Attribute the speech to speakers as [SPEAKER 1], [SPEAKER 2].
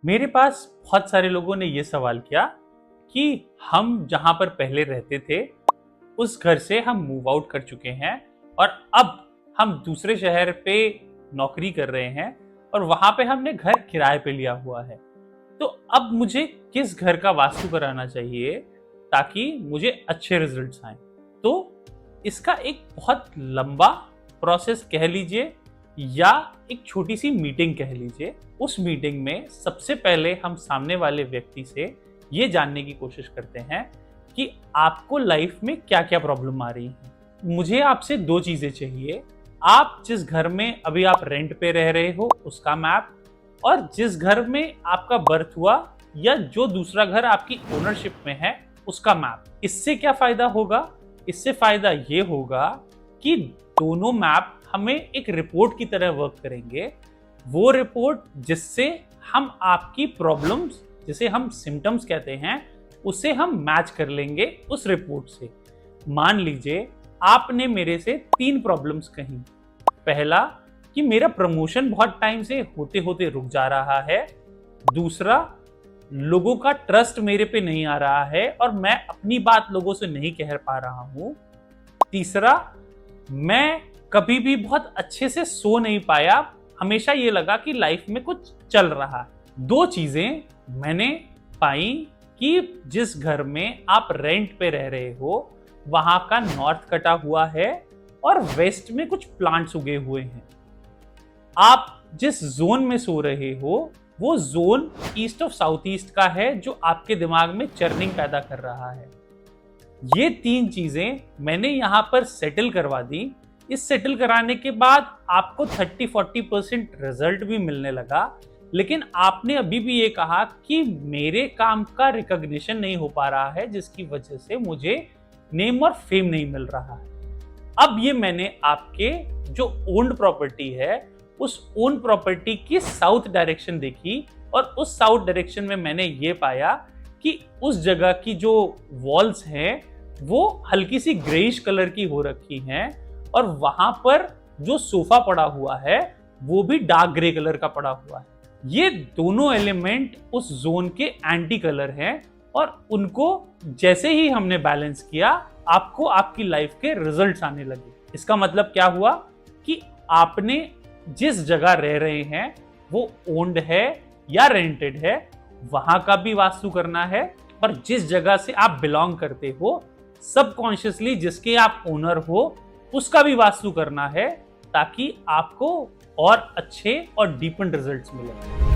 [SPEAKER 1] मेरे पास बहुत सारे लोगों ने ये सवाल किया कि हम जहां पर पहले रहते थे उस घर से हम मूव आउट कर चुके हैं और अब हम दूसरे शहर पे नौकरी कर रहे हैं और वहां पे हमने घर किराए पे लिया हुआ है। तो अब मुझे किस घर का वास्तु कराना चाहिए ताकि मुझे अच्छे रिजल्ट्स आए। तो इसका एक बहुत लंबा प्रोसेस कह लीजिए या एक छोटी सी मीटिंग कह लीजिए। उस मीटिंग में सबसे पहले हम सामने वाले व्यक्ति से ये जानने की कोशिश करते हैं कि आपको लाइफ में क्या क्या प्रॉब्लम आ रही है। मुझे आपसे दो चीजें चाहिए, आप जिस घर में अभी आप रेंट पे रह रहे हो उसका मैप, और जिस घर में आपका बर्थ हुआ या जो दूसरा घर आपकी ओनरशिप में है उसका मैप। इससे क्या फायदा होगा? इससे फायदा ये होगा कि दोनों मैप हमें एक रिपोर्ट की तरह वर्क करेंगे। वो रिपोर्ट जिससे हम आपकी प्रॉब्लम्स, जिसे हम सिम्टम्स कहते हैं, उसे हम मैच कर लेंगे उस रिपोर्ट से। मान लीजिए आपने मेरे से 3 प्रॉब्लम्स कही। पहला कि मेरा प्रमोशन बहुत टाइम से होते होते रुक जा रहा है। दूसरा, लोगों का ट्रस्ट मेरे पे नहीं आ रहा है और मैं अपनी बात लोगों से नहीं कह पा रहा हूं। तीसरा, मैं कभी भी बहुत अच्छे से सो नहीं पाया, हमेशा ये लगा कि लाइफ में कुछ चल रहा है। 2 चीजें मैंने पाई कि जिस घर में आप रेंट पे रह रहे हो वहां का नॉर्थ कटा हुआ है और वेस्ट में कुछ प्लांट्स उगे हुए हैं। आप जिस जोन में सो रहे हो वो zone east of south east का है जो आपके दिमाग में चर्निंग पैदा कर रहा है। ये 3 चीजें मैंने यहां पर सेटल करवा दी। इस सेटल कराने के बाद आपको 30-40% रिजल्ट भी मिलने लगा, लेकिन आपने अभी भी ये कहा कि मेरे काम का रिकॉग्निशन नहीं हो पा रहा है जिसकी वजह से मुझे नेम और फेम नहीं मिल रहा है। अब ये मैंने आपके जो ओन्ड प्रॉपर्टी है उस ओन प्रॉपर्टी की साउथ डायरेक्शन देखी और उस साउथ डायरेक्शन में मैंने ये पाया कि उस जगह की जो वॉल्स हैं वो हल्की सी ग्रेइश कलर की हो रखी हैं और वहां पर जो सोफा पड़ा हुआ है वो भी डार्क ग्रे कलर का पड़ा हुआ है। ये दोनों एलिमेंट उस जोन के एंटी कलर हैं और उनको जैसे ही हमने बैलेंस किया आपको आपकी लाइफ के रिजल्ट्स आने लगे। इसका मतलब क्या हुआ कि आपने जिस जगह रह रहे हैं वो ओन्ड है या रेंटेड है वहां का भी वास्तु करना है, और जिस जगह से आप बिलोंग करते हो सबकॉन्शियसली जिसके आप ओनर हो उसका भी वास्तु करना है ताकि आपको और अच्छे और डीपेंड रिजल्ट्स मिलें।